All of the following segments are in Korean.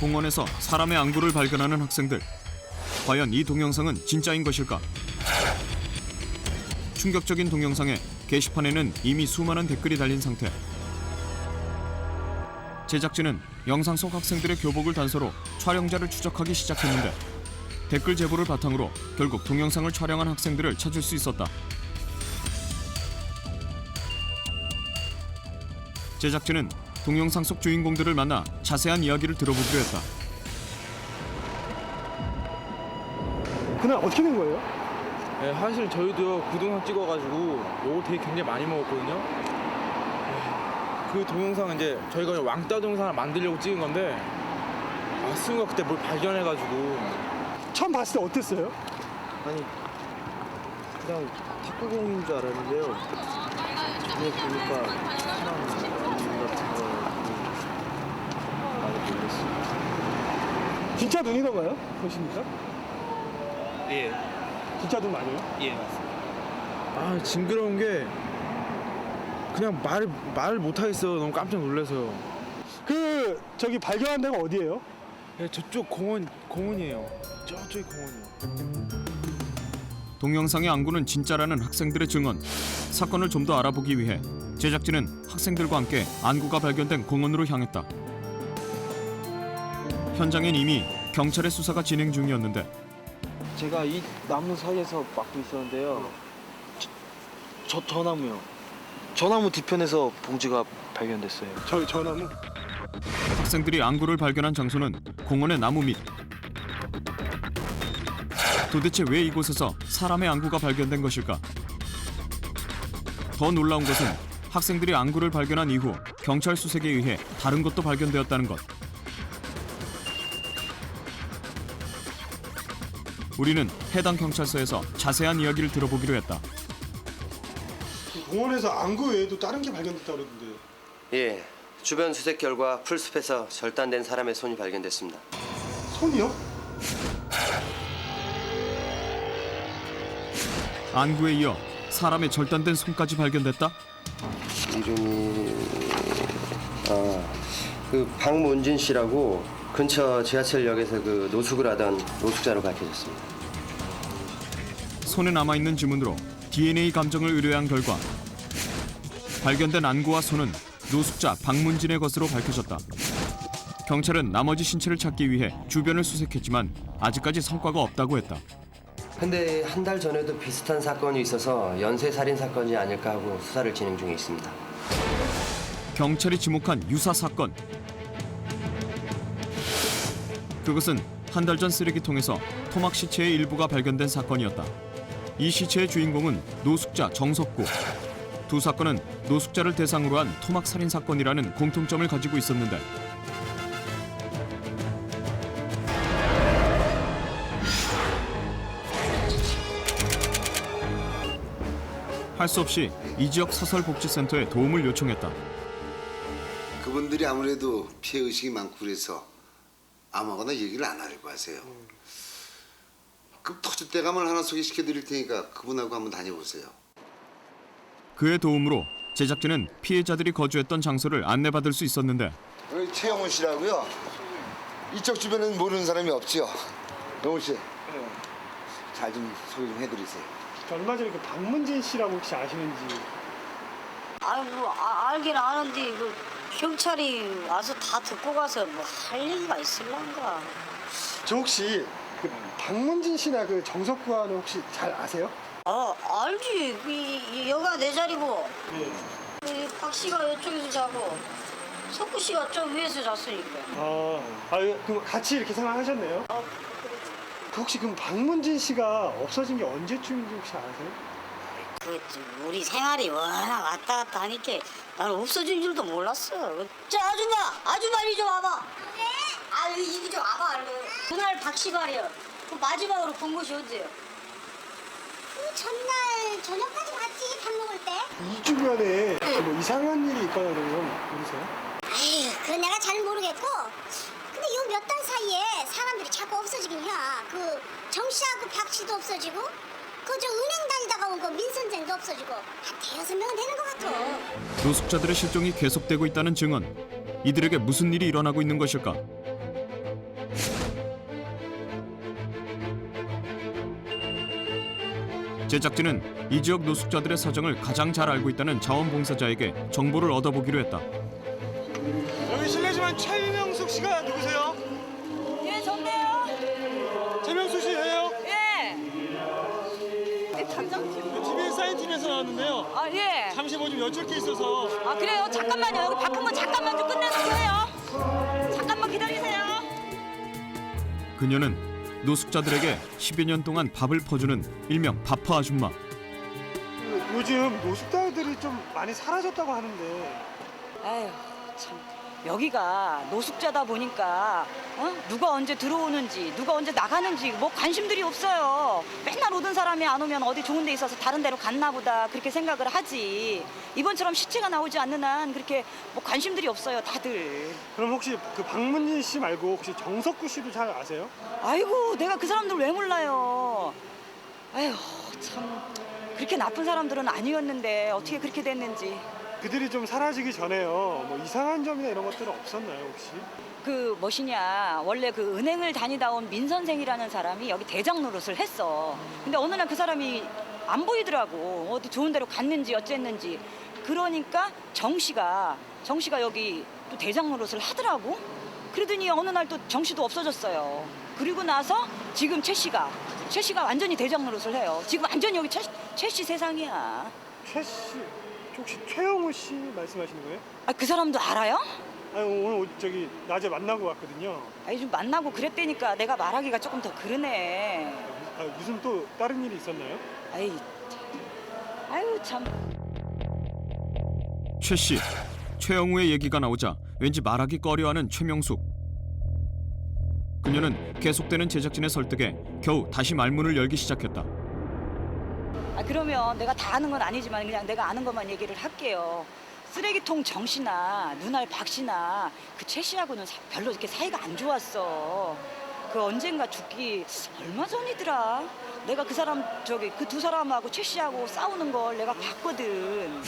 공원에서 사람의 안구를 발견하는 학생들. 과연 이 동영상은 진짜인 것일까? 충격적인 동영상에 게시판에는 이미 수많은 댓글이 달린 상태. 제작진은 영상 속 학생들의 교복을 단서로 촬영자를 추적하기 시작했는데 댓글 제보를 바탕으로 결국 동영상을 촬영한 학생들을 찾을 수 있었다. 제작진은 동영상 속 주인공들을 만나 자세한 이야기를 들어보기로 했다. 그날 어떻게 된 거예요? 네, 사실 저희도 그 동영상 찍어가지고 욕을 되게 굉장히 많이 먹었거든요. 그 동영상은 이제 저희가 그냥 왕따 동영상을 만들려고 찍은 건데 순간 그때 뭘 발견해가지고 처음 봤을 때 어땠어요? 아니 그냥 탁구공인 줄 알았는데요. 전에 보니까 사람 같은 거 많이 놀랐어요. 진짜 눈이던가요? 보십니까? 예, 진짜 눈 맞아요? 예 맞습니다. 징그러운 게 그냥 말을 못하겠어요. 너무 깜짝 놀라서요. 저기 발견한 데가 어디예요? 네, 저쪽 공원이에요. 저쪽이 공원이에요. 동영상의 안구는 진짜라는 학생들의 증언. 사건을 좀 더 알아보기 위해 제작진은 학생들과 함께 안구가 발견된 공원으로 향했다. 현장엔 이미 경찰의 수사가 진행 중이었는데 제가 이 나무 사이에서 막고 있었는데요. 저 나무요. 저 나무 뒤편에서 봉지가 발견됐어요. 저 나무? 학생들이 안구를 발견한 장소는 공원의 나무 밑. 도대체 왜 이곳에서 사람의 안구가 발견된 것일까? 더 놀라운 것은 학생들이 안구를 발견한 이후 경찰 수색에 의해 다른 것도 발견되었다는 것. 우리는 해당 경찰서에서 자세한 이야기를 들어보기로 했다. 공원에서 안구 외에도 다른 게 발견됐다고 그러던데. 예, 주변 수색 결과 풀숲에서 절단된 사람의 손이 발견됐습니다. 손이요? 안구에 이어 사람의 절단된 손까지 발견됐다? 이름이 그 박문진 씨라고 근처 지하철역에서 그 노숙을 하던 노숙자로 밝혀졌습니다. 손에 남아있는 지문으로 DNA 감정을 의뢰한 결과 발견된 안구와 손은 노숙자 박문진의 것으로 밝혀졌다. 경찰은 나머지 신체를 찾기 위해 주변을 수색했지만 아직까지 성과가 없다고 했다. 근데 한 달 전에도 비슷한 사건이 있어서 연쇄살인 사건이 아닐까 하고 수사를 진행 중에 있습니다. 경찰이 지목한 유사 사건. 그것은 한 달 전 쓰레기통에서 토막 시체의 일부가 발견된 사건이었다. 이 시체의 주인공은 노숙자 정석구. 두 사건은 노숙자를 대상으로 한 토막 살인 사건이라는 공통점을 가지고 있었는데 할 수 없이 이 지역 사설복지센터에 도움을 요청했다. 그분들이 아무래도 피해 의식이 많고 그래서 아무거나 얘기를 안 하려고 하세요. 그 터줏대감을 하나 소개시켜 드릴 테니까 그분하고 한번 다녀보세요. 그의 도움으로 제작진은 피해자들이 거주했던 장소를 안내받을 수 있었는데 여기 최영훈 씨라고요. 이쪽 주변에는 모르는 사람이 없지요. 영훈 씨, 잘 좀 소개 좀 해드리세요. 얼마 전에 그 박문진 씨라고 혹시 아시는지? 아이고 알긴 아는데 그 경찰이 와서 다 듣고 가서 뭐 할 얘기가 있을란가. 저 혹시 그 박문진 씨나 그 정석구와는 혹시 잘 아세요? 알지. 여가 내 자리고 네. 박 씨가 이쪽에서 자고 석구 씨가 좀 위에서 잤으니까. 그럼 같이 이렇게 생활하셨네요? 그 혹시 그럼 박문진 씨가 없어진 게 언제쯤인지 혹시 아세요? 그 우리 생활이 워낙 왔다 갔다 하니까 나는 없어진 줄도 몰랐어. 저 아줌마 이리 좀 와봐. 네? 이리 좀 와봐 얼른. 그날 박 씨 말이요. 그 마지막으로 본 곳이 어디예요? 그 전날 저녁까지 봤지, 밥 먹을 때. 이 주변에 뭐 이상한 일이 있거나 그런 건 모르세요? 아휴, 그건 내가 잘 모르겠고. 근데 요 몇 달 사이에 사람들이 자꾸 없어지긴 해. 그 정씨하고 박씨도 없어지고, 그저 은행 다니다가 온 거 민선생도 없어지고, 한 대여섯 명은 되는 것 같아. 노숙자들의 실종이 계속되고 있다는 증언. 이들에게 무슨 일이 일어나고 있는 것일까? 제작진은 이 지역 노숙자들의 사정을 가장 잘 알고 있다는 자원봉사자에게 정보를 얻어보기로 했다. 여기 실례지만 최명숙 씨가 누구세요? 예, 좋네요. 최명숙 씨예요? 예. TVN 사인팀에서 나왔는데요. 아, 예. 잠시 뭐 좀 여쭐 게 있어서. 아, 그래요? 잠깐만요. 여기 바쁜 거 잠깐만 좀 끝내놓고 해요. 잠깐만 기다리세요. 그녀는 노숙자들에게 10여 년 동안 밥을 퍼주는 일명 밥퍼 아줌마. 요즘 노숙자들이 좀 많이 사라졌다고 하는데. 아휴, 참. 여기가 노숙자다 보니까 누가 언제 들어오는지 누가 언제 나가는지 뭐 관심들이 없어요. 맨날 오던 사람이 안 오면 어디 좋은 데 있어서 다른 데로 갔나 보다 그렇게 생각을 하지. 이번처럼 시체가 나오지 않는 한 그렇게 뭐 관심들이 없어요, 다들. 그럼 혹시 그 박문진 씨 말고 혹시 정석구 씨도 잘 아세요? 아이고, 내가 그 사람들 왜 몰라요. 아휴, 참. 그렇게 나쁜 사람들은 아니었는데 어떻게 그렇게 됐는지. 그들이 좀 사라지기 전에요. 뭐 이상한 점이나 이런 것들은 없었나요 혹시? 그 뭐시냐, 원래 그 은행을 다니다 온 민 선생이라는 사람이 여기 대장 노릇을 했어. 근데 어느 날 그 사람이 안 보이더라고. 어디 좋은 데로 갔는지 어쨌는지. 그러니까 정 씨가 여기 또 대장 노릇을 하더라고. 그러더니 어느 날 또 정 씨도 없어졌어요. 그리고 나서 지금 최 씨가 완전히 대장 노릇을 해요. 지금 완전히 여기 최 씨 세상이야. 최 씨, 혹시 최영우 씨 말씀하시는 거예요? 아, 그 사람도 알아요? 아니 오늘 저기 낮에 만나고 왔거든요. 아니, 좀 만나고 그랬다니까 내가 말하기가 조금 더 그러네. 아, 무슨 또 다른 일이 있었나요? 아이, 아유 참. 최 씨, 최영우의 얘기가 나오자 왠지 말하기 꺼려하는 최명숙. 그녀는 계속되는 제작진의 설득에 겨우 다시 말문을 열기 시작했다. 아, 그러면 내가 다 아는 건 아니지만 그냥 내가 아는 것만 얘기를 할게요. 쓰레기통 정 씨나 눈알 박 씨나 그 최 씨하고는 별로 이렇게 사이가 안 좋았어. 그 언젠가 죽기 얼마 전이더라. 내가 그 사람 그 두 사람하고 최 씨하고 싸우는 걸 내가 봤거든.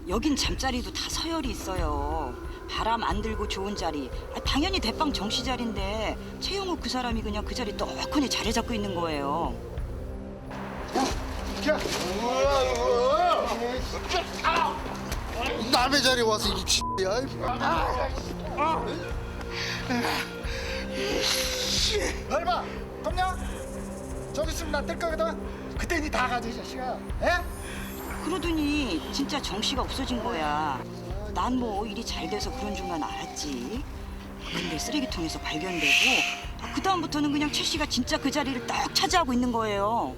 여긴 잠자리도 다 서열이 있어요. 바람 안 들고 좋은 자리. 아, 당연히 대빵 정 씨 자리인데 최영우 그 사람이 그냥 그 자리 떡하니 자리 잡고 있는 거예요. 남의 자리에 와서 이 X야. 얼마? 덥냐? 저기 있으면 나 뜰 거거든. 그때 니 다 가져 이 자식아. 에? 그러더니 진짜 정 씨가 없어진 거야. 난 뭐 일이 잘 돼서 그런 줄만 알았지. 근데 쓰레기통에서 발견되고 그 다음부터는 그냥 최 씨가 진짜 그 자리를 딱 차지하고 있는 거예요.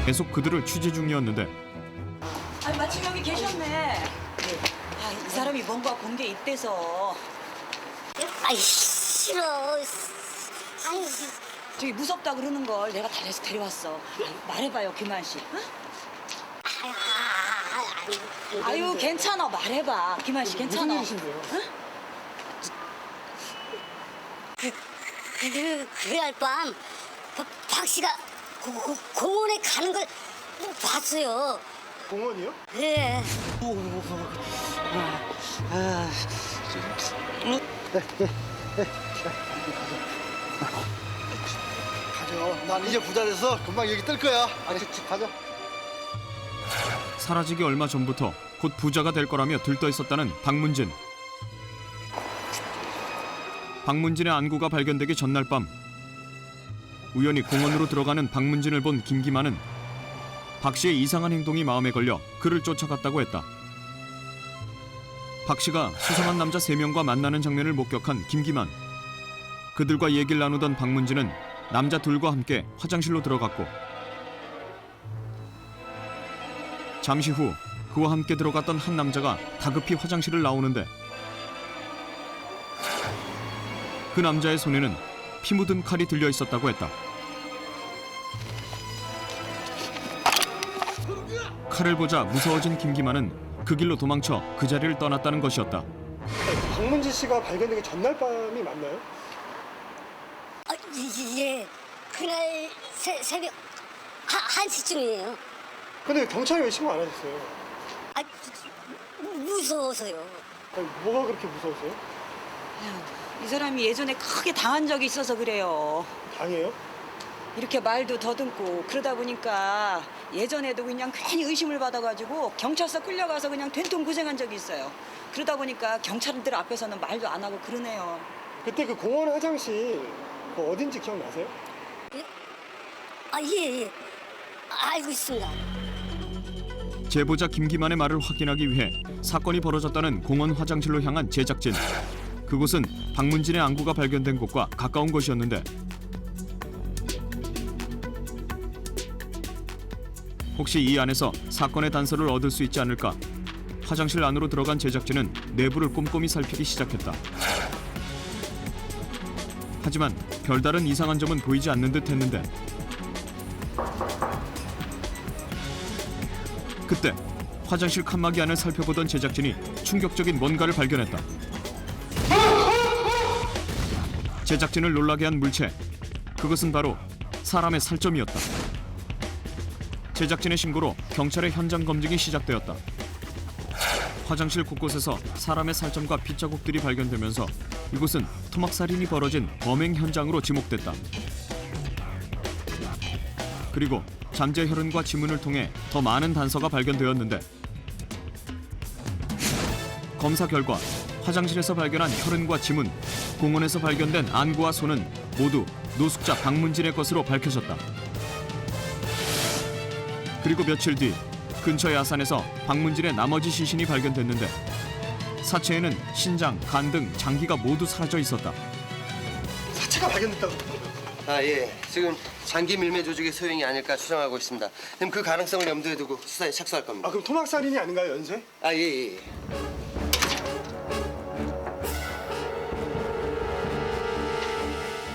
계속 그들을 취재 중이었는데 아니, 마침 여기 계셨네. 아, 이 사람이 뭔가 본 게 있대서. 아이 싫어. 아이 저기 무섭다 그러는 걸 내가 달래서 데려왔어. 말해봐요, 김한 씨. 응? 아유, 괜찮아. 말해봐. 김한 씨, 괜찮아. 무슨 일이신데요? 응? 그날 밤 박 씨가 공원에 가는 걸 봤어요. 공원이요? 네. 가져. 난 이제 부자 돼서 금방 여기 뜰 거야. 가져. 사라지기 얼마 전부터 곧 부자가 될 거라며 들떠 있었다는 박문진. 박문진의 안구가 발견되기 전날 밤 우연히 공원으로 들어가는 박문진을 본 김기만은 박 씨의 이상한 행동이 마음에 걸려 그를 쫓아갔다고 했다. 박 씨가 수상한 남자 3명과 만나는 장면을 목격한 김기만. 그들과 얘기를 나누던 박문진은 남자 둘과 함께 화장실로 들어갔고 잠시 후 그와 함께 들어갔던 한 남자가 다급히 화장실을 나오는데 그 남자의 손에는 피 묻은 칼이 들려 있었다고 했다. 칼을 보자 무서워진 김기만은 그 길로 도망쳐 그 자리를 떠났다는 것이었다. 박문진 씨가 발견되기 전날 밤이 맞나요? 예. 그날 새벽 1시쯤이에요. 근데 경찰에 왜 신고 안 하셨어요? 아, 무서워서요. 아니, 뭐가 그렇게 무서웠어요? 이 사람이 예전에 크게 당한 적이 있어서 그래요. 당해요? 이렇게 말도 더듬고 그러다 보니까 예전에도 그냥 괜히 의심을 받아가지고 경찰서 끌려가서 그냥 된통 고생한 적이 있어요. 그러다 보니까 경찰들 앞에서는 말도 안 하고 그러네요. 그때 그 공원 화장실 그 어딘지 기억나세요? 예. 알고 있습니다. 제보자 김기만의 말을 확인하기 위해 사건이 벌어졌다는 공원 화장실로 향한 제작진. 그곳은 박문진의 안구가 발견된 곳과 가까운 곳이었는데 혹시 이 안에서 사건의 단서를 얻을 수 있지 않을까? 화장실 안으로 들어간 제작진은 내부를 꼼꼼히 살피기 시작했다. 하지만 별다른 이상한 점은 보이지 않는 듯 했는데 그때 화장실 칸막이 안을 살펴보던 제작진이 충격적인 뭔가를 발견했다. 제작진을 놀라게 한 물체, 그것은 바로 사람의 살점이었다. 제작진의 신고로 경찰의 현장 검증이 시작되었다. 화장실 곳곳에서 사람의 살점과 핏자국들이 발견되면서 이곳은 토막살인이 벌어진 범행 현장으로 지목됐다. 그리고 잠재 혈흔과 지문을 통해 더 많은 단서가 발견되었는데 검사 결과 화장실에서 발견한 혈흔과 지문, 공원에서 발견된 안구와 손은 모두 노숙자 박문진의 것으로 밝혀졌다. 그리고 며칠 뒤 근처 야산에서 박문진의 나머지 시신이 발견됐는데 사체에는 신장, 간 등 장기가 모두 사라져 있었다. 사체가 발견됐다고. 예. 지금 장기 밀매 조직의 소행이 아닐까 추정하고 있습니다. 그럼 그 가능성을 염두에 두고 수사에 착수할 겁니다. 그럼 토막살인이 아닌가요, 연쇄? 예.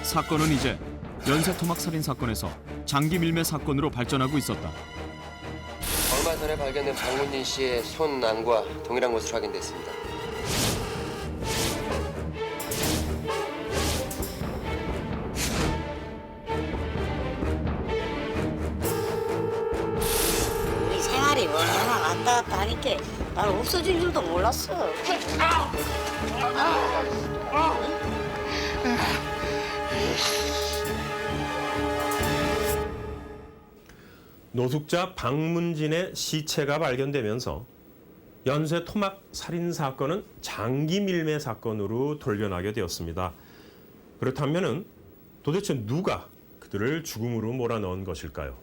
사건은 이제 연쇄 토막 살인 사건에서 장기 밀매 사건으로 발전하고 있었다. 얼마 전에 발견된 박문진 씨의 손 안과 동일한 것으로 확인됐습니다. 우리 생활이 워낙 왔다 갔다 하니까 나는 없어진 줄도 몰랐어. 노숙자 박문진의 시체가 발견되면서 연쇄 토막 살인 사건은 장기 밀매 사건으로 돌변하게 되었습니다. 그렇다면은 도대체 누가 그들을 죽음으로 몰아넣은 것일까요?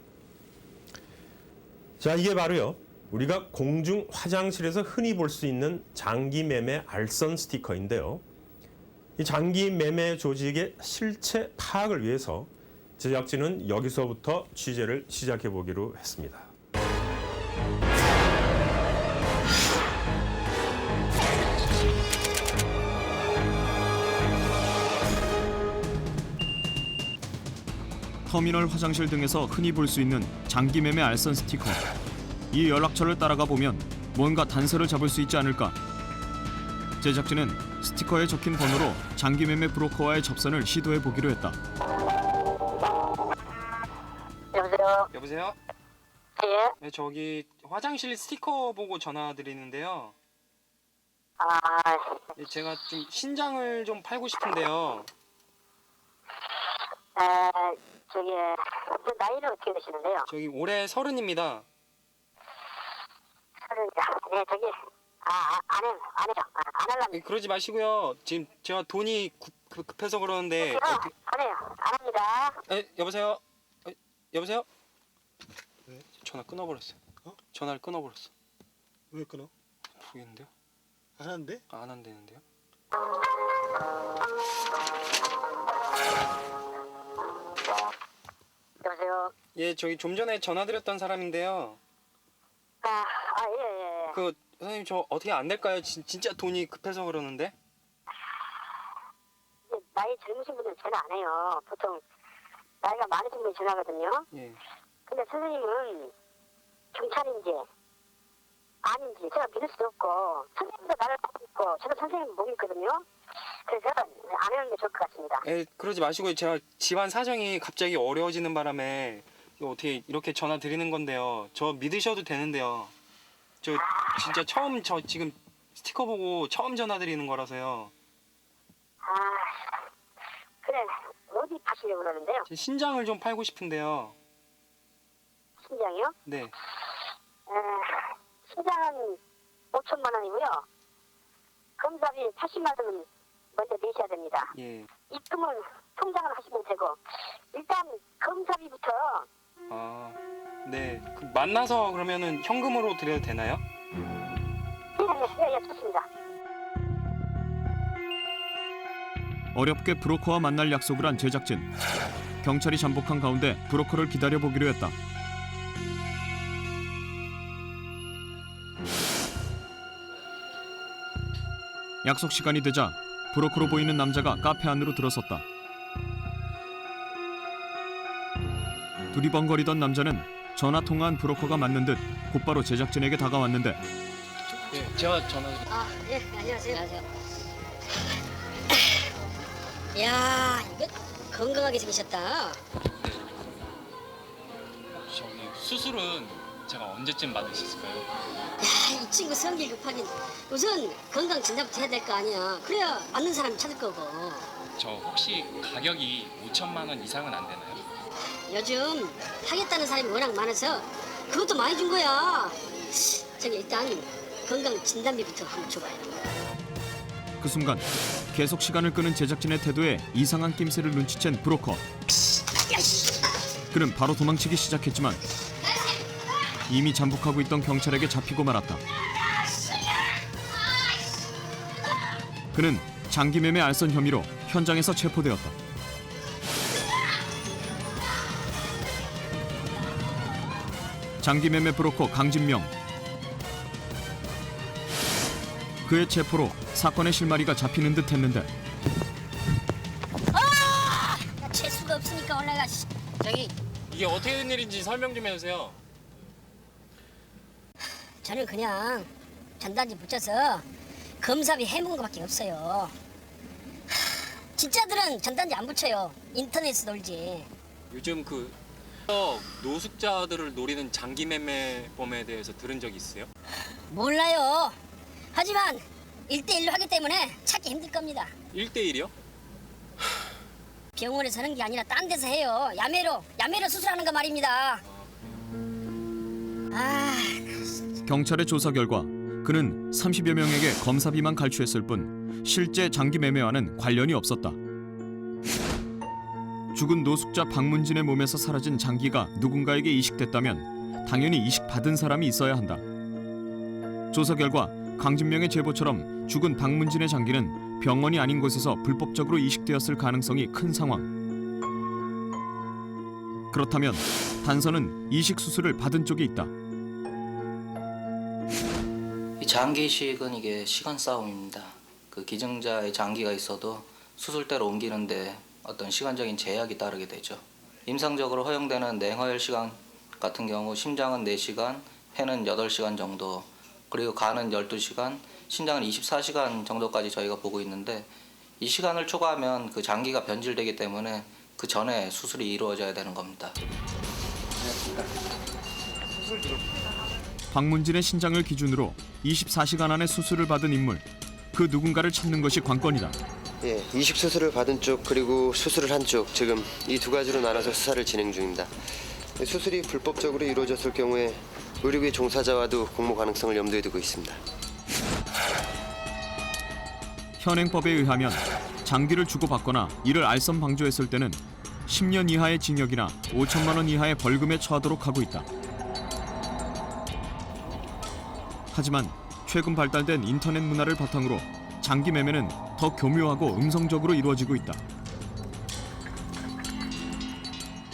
자, 이게 바로요. 우리가 공중 화장실에서 흔히 볼 수 있는 장기 매매 알선 스티커인데요. 이 장기 매매 조직의 실체 파악을 위해서 제작진은 여기서부터 취재를 시작해 보기로 했습니다. 터미널 화장실 등에서 흔히 볼 수 있는 장기 매매 알선 스티커. 이 연락처를 따라가 보면 뭔가 단서를 잡을 수 있지 않을까? 제작진은 스티커에 적힌 번호로 장기 매매 브로커와의 접선을 시도해 보기로 했다. 여보세요? 예? 네, 저기 화장실 스티커 보고 전화 드리는데요. 네, 제가 좀 신장을 좀 팔고 싶은데요. 저기 그 나이는 어떻게 되시는데요? 저기 올해 30입니다. 네, 저기 아니죠. 안 할랍니다. 네, 그러지 마시고요. 지금 제가 돈이 급해서 그러는데 안 해요. 안 합니다. 여보세요? 여보세요? 네? 전화 끊어버렸어요. 전화를 끊어버렸어. 왜 끊어? 모르겠는데요? 안 하는데? 안 한다는데요? 여보세요? 예, 저기 좀 전에 전화드렸던 사람인데요. 예. 그 선생님 저 어떻게 안 될까요? 진짜 돈이 급해서 그러는데. 나이 젊으신 분들은 전화 안 해요. 보통 나이가 많으신 분이 전화하거든요. 예. 근데 선생님은 경찰인지 아닌지 제가 믿을 수도 없고 선생님도 나를 믿고 저도 선생님 못 믿거든요. 그래서 안 하는 게 좋을 것 같습니다. 그러지 마시고 제가 집안 사정이 갑자기 어려워지는 바람에 어떻게 이렇게 전화 드리는 건데요. 저 믿으셔도 되는데요. 저 진짜 처음 저 지금 스티커 보고 처음 전화 드리는 거라서요. 그래 어디 하시려고 그러는데요. 제 신장을 좀 팔고 싶은데요. 신장이요? 네. 신장은 5천만 원이고요. 검사비 80만 원은 먼저 내셔야 됩니다. 예. 입금은 통장을 하시면 되고 일단 검사비부터. 아, 네. 그 만나서 그러면은 현금으로 드려도 되나요? 예, 좋습니다. 어렵게 브로커와 만날 약속을 한 제작진. 경찰이 잠복한 가운데 브로커를 기다려보기로 했다. 약속 시간이 되자 브로커로 보이는 남자가 카페 안으로 들어섰다. 두리번거리던 남자는 전화 통화한 브로커가 맞는 듯 곧바로 제작진에게 다가왔는데 예, 제가 전화. 아, 예, 안녕하세요. 야, 이거 건강하게 생기셨다. 저기 수술은 제가 언제쯤 받을 수 있을까요? 야, 이 친구 성질 급하긴. 우선 건강 진단부터 해야 될 거 아니야. 그래야 맞는 사람 찾을 거고. 저 혹시 가격이 5천만 원 이상은 안 되나요? 요즘 하겠다는 사람이 워낙 많아서 그것도 많이 준 거야. 저기 일단 건강 진단비부터 한번 줘봐요. 그 순간 계속 시간을 끄는 제작진의 태도에 이상한 낌새를 눈치챈 브로커. 그는 바로 도망치기 시작했지만 이미 잠복하고 있던 경찰에게 잡히고 말았다. 그는 장기매매 알선 혐의로 현장에서 체포되었다. 장기매매 브로커 강진명. 그의 체포로 사건의 실마리가 잡히는 듯 했는데 나 재수가 없으니까 올라가. 저기 이게 어떻게 된 일인지 설명 좀 해주세요. 저는 그냥 전단지 붙여서 검사비 해먹은 것밖에 없어요. 진짜들은 전단지 안 붙여요. 인터넷에 놀지. 요즘 그 노숙자들을 노리는 장기매매범에 대해서 들은 적 있으세요? 몰라요. 하지만 1대1로 하기 때문에 찾기 힘들 겁니다. 1대1이요? 병원에서 하는 게 아니라 딴 데서 해요. 야매로 수술하는 거 말입니다. 경찰의 조사 결과 그는 30여 명에게 검사비만 갈취했을 뿐 실제 장기 매매와는 관련이 없었다. 죽은 노숙자 박문진의 몸에서 사라진 장기가 누군가에게 이식됐다면 당연히 이식받은 사람이 있어야 한다. 조사 결과 강진명의 제보처럼 죽은 박문진의 장기는 병원이 아닌 곳에서 불법적으로 이식되었을 가능성이 큰 상황. 그렇다면 단서는 이식 수술을 받은 쪽에 있다. 이 장기 이식은 이게 시간 싸움입니다. 그 기증자의 장기가 있어도 수술대로 옮기는데 어떤 시간적인 제약이 따르게 되죠. 임상적으로 허용되는 냉허혈 시간 같은 경우 심장은 4시간, 폐는 8시간 정도, 그리고 간은 12시간, 신장은 24시간 정도까지 저희가 보고 있는데 이 시간을 초과하면 그 장기가 변질되기 때문에 그 전에 수술이 이루어져야 되는 겁니다. 박문진의 신장을 기준으로 24시간 안에 수술을 받은 인물, 그 누군가를 찾는 것이 관건이다. 예, 이식 수술을 받은 쪽 그리고 수술을 한 쪽 지금 이 두 가지로 나눠서 수사를 진행 중입니다. 수술이 불법적으로 이루어졌을 경우에 의료계 종사자와도 공모 가능성을 염두에 두고 있습니다. 현행법에 의하면 장기를 주고받거나 이를 알선 방조했을 때는 10년 이하의 징역이나 5천만 원 이하의 벌금에 처하도록 하고 있다. 하지만 최근 발달된 인터넷 문화를 바탕으로 장기 매매는 더 교묘하고 음성적으로 이루어지고 있다.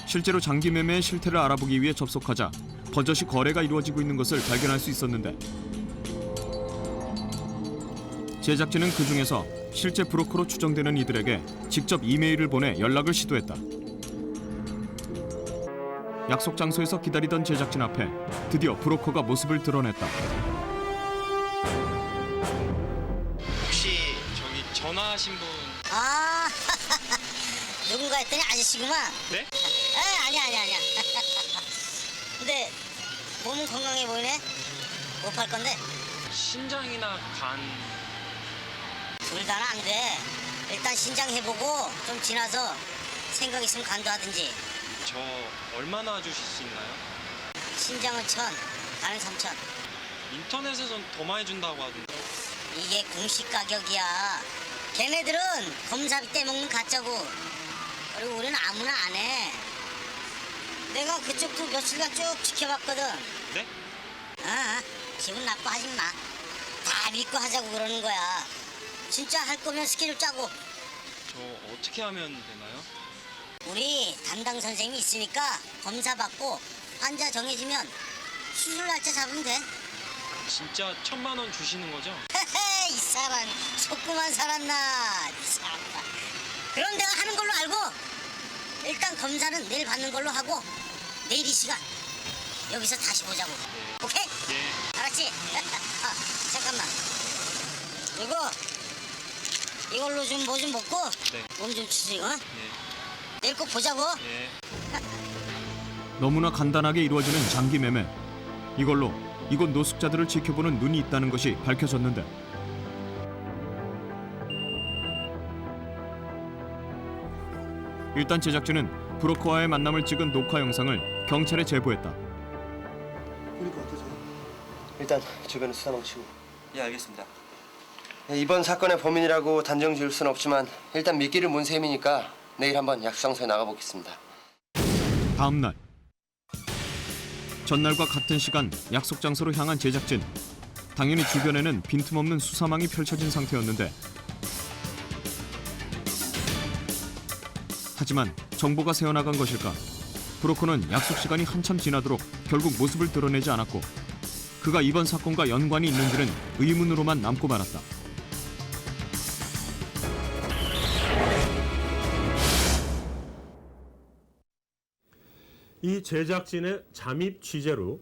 실제로 장기 매매의 실태를 알아보기 위해 접속하자 버젓이 거래가 이루어지고 있는 것을 발견할 수 있었는데 제작진은 그중에서 실제 브로커로 추정되는 이들에게 직접 이메일을 보내 연락을 시도했다. 약속 장소에서 기다리던 제작진 앞에 드디어 브로커가 모습을 드러냈다. 혹시 저기 전화하신 분? 아, 누군가 했더니 아저씨구만. 네? 아니야. 근데 몸은 건강해 보이네. 뭐 팔 건데? 신장이나 간. 둘 다는 안 돼. 일단 신장 해보고 좀 지나서 생각 있으면 간도하든지. 저 얼마나 주실 수 있나요? 신장은 1,000, 나는 3,000. 인터넷에선 더 많이 준다고 하던데. 이게 공식 가격이야. 걔네들은 검사비 떼먹는 가짜고. 그리고 우리는 아무나 안 해. 내가 그쪽도 며칠간 쭉 지켜봤거든. 네? 기분 나빠하지 마. 다 믿고 하자고 그러는 거야. 진짜 할 거면 스케줄 짜고. 저 어떻게 하면 되나요? 우리 담당 선생님이 있으니까 검사 받고 환자 정해지면 수술 날짜 잡으면 돼. 진짜 1,000만 원 주시는 거죠? 이 사람 속구만 살았나. 이 사람. 그럼 내가 하는 걸로 알고 일단 검사는 내일 받는 걸로 하고 내일 이 시간 여기서 다시 보자고. 오케이? 예. 알았지? 잠깐만. 이걸로 좀 뭐 좀 먹고 몸 좀 추스리고. 내일 꼭 보자고. 너무나 간단하게 이루어지는 장기 매매. 이걸로 이곳 노숙자들을 지켜보는 눈이 있다는 것이 밝혀졌는데 일단 제작진은 브로커와의 만남을 찍은 녹화 영상을 경찰에 제보했다. 보니까 어떠세요? 일단 주변을 수사망치고. 예, 알겠습니다. 이번 사건의 범인이라고 단정 지을 수는 없지만 일단 미끼를 문 셈이니까 내일 한번 약수장소에 나가보겠습니다. 다음 날 전날과 같은 시간 약속 장소로 향한 제작진. 당연히 주변에는 빈틈없는 수사망이 펼쳐진 상태였는데 하지만 정보가 새어나간 것일까? 브로커는 약속 시간이 한참 지나도록 결국 모습을 드러내지 않았고 그가 이번 사건과 연관이 있는지는 의문으로만 남고 말았다. 이 제작진의 잠입 취재로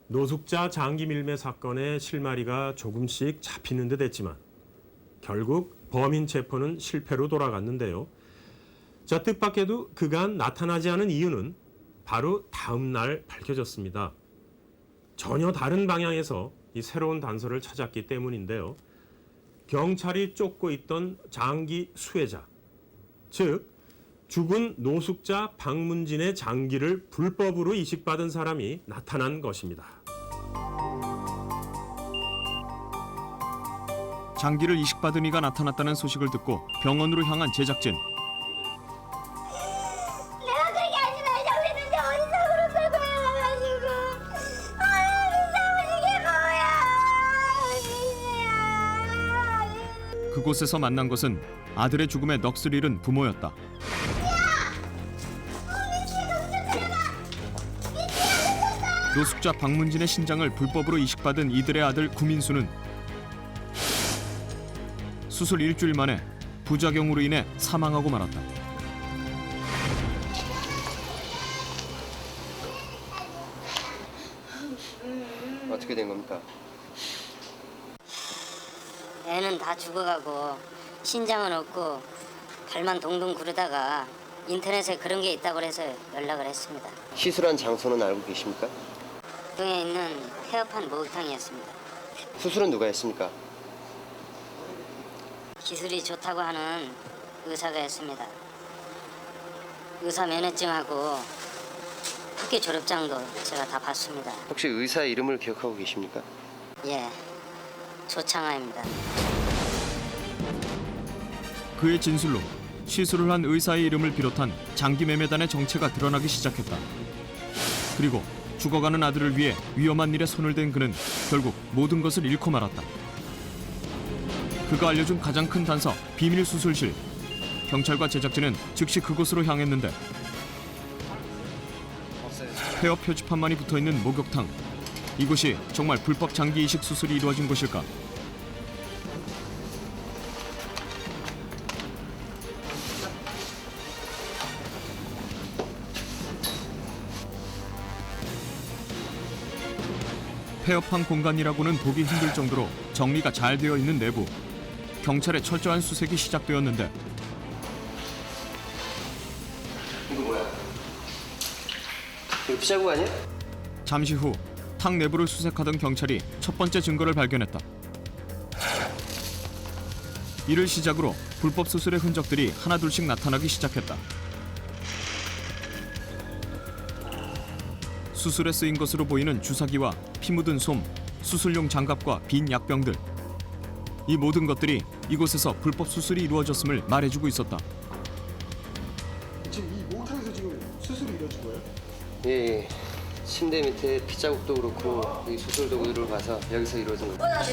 노숙자 장기 밀매 사건의 실마리가 조금씩 잡히는 듯 했지만 결국 범인 체포는 실패로 돌아갔는데요. 자, 뜻밖에도 그간 나타나지 않은 이유는 바로 다음 날 밝혀졌습니다. 전혀 다른 방향에서 이 새로운 단서를 찾았기 때문인데요. 경찰이 쫓고 있던 장기 수혜자, 즉 죽은 노숙자 박문진의 장기를 불법으로 이식받은 사람이 나타난 것입니다. 장기를 이식받은 이가 나타났다는 소식을 듣고 병원으로 향한 제작진. 내가 그렇게 하지 말자고 했는데 어디서 그런 걸 거야가지고. 이게 뭐야. 그곳에서 만난 것은 아들의 죽음에 넋을 잃은 부모였다. 노숙자 박문진의 신장을 불법으로 이식받은 이들의 아들 구민수는 수술 일주일 만에 부작용으로 인해 사망하고 말았다. 어떻게 된 겁니까? 애는 다 죽어가고 신장은 없고 발만 동동 구르다가 인터넷에 그런 게 있다고 해서 연락을 했습니다. 시술한 장소는 알고 계십니까? 동에 있는 폐업한 목욕탕이었습니다. 수술은 누가 했습니까? 기술이 좋다고 하는 의사가 했습니다. 의사 면허증하고 학교 졸업장도 제가 다 봤습니다. 혹시 의사 이름을 기억하고 계십니까? 예, 조창하입니다. 그의 진술로 시술을 한 의사의 이름을 비롯한 장기 매매단의 정체가 드러나기 시작했다. 그리고 죽어가는 아들을 위해 위험한 일에 손을 댄 그는 결국 모든 것을 잃고 말았다. 그가 알려준 가장 큰 단서, 비밀 수술실. 경찰과 제작진은 즉시 그곳으로 향했는데 폐업 표지판만이 붙어있는 목욕탕. 이곳이 정말 불법 장기 이식 수술이 이루어진 곳일까? 폐업한 공간이라고는 보기 힘들 정도로 정리가 잘 되어 있는 내부. 경찰의 철저한 수색이 시작되었는데 이거 뭐야? 이거 피자국 아니야? 잠시 후 탕 내부를 수색하던 경찰이 첫 번째 증거를 발견했다. 이를 시작으로 불법 수술의 흔적들이 하나둘씩 나타나기 시작했다. 수술에 쓰인 것으로 보이는 주사기와 피 묻은 솜, 수술용 장갑과 빈 약병들. 이 모든 것들이 이곳에서 불법 수술이 이루어졌음을 말해주고 있었다. 지금 이 목욕탕에서 지금 수술이 이루어진 거예요? 예. 침대 밑에 피자국도 그렇고 이 수술 도구들을 봐서 여기서 이루어진 겁니다.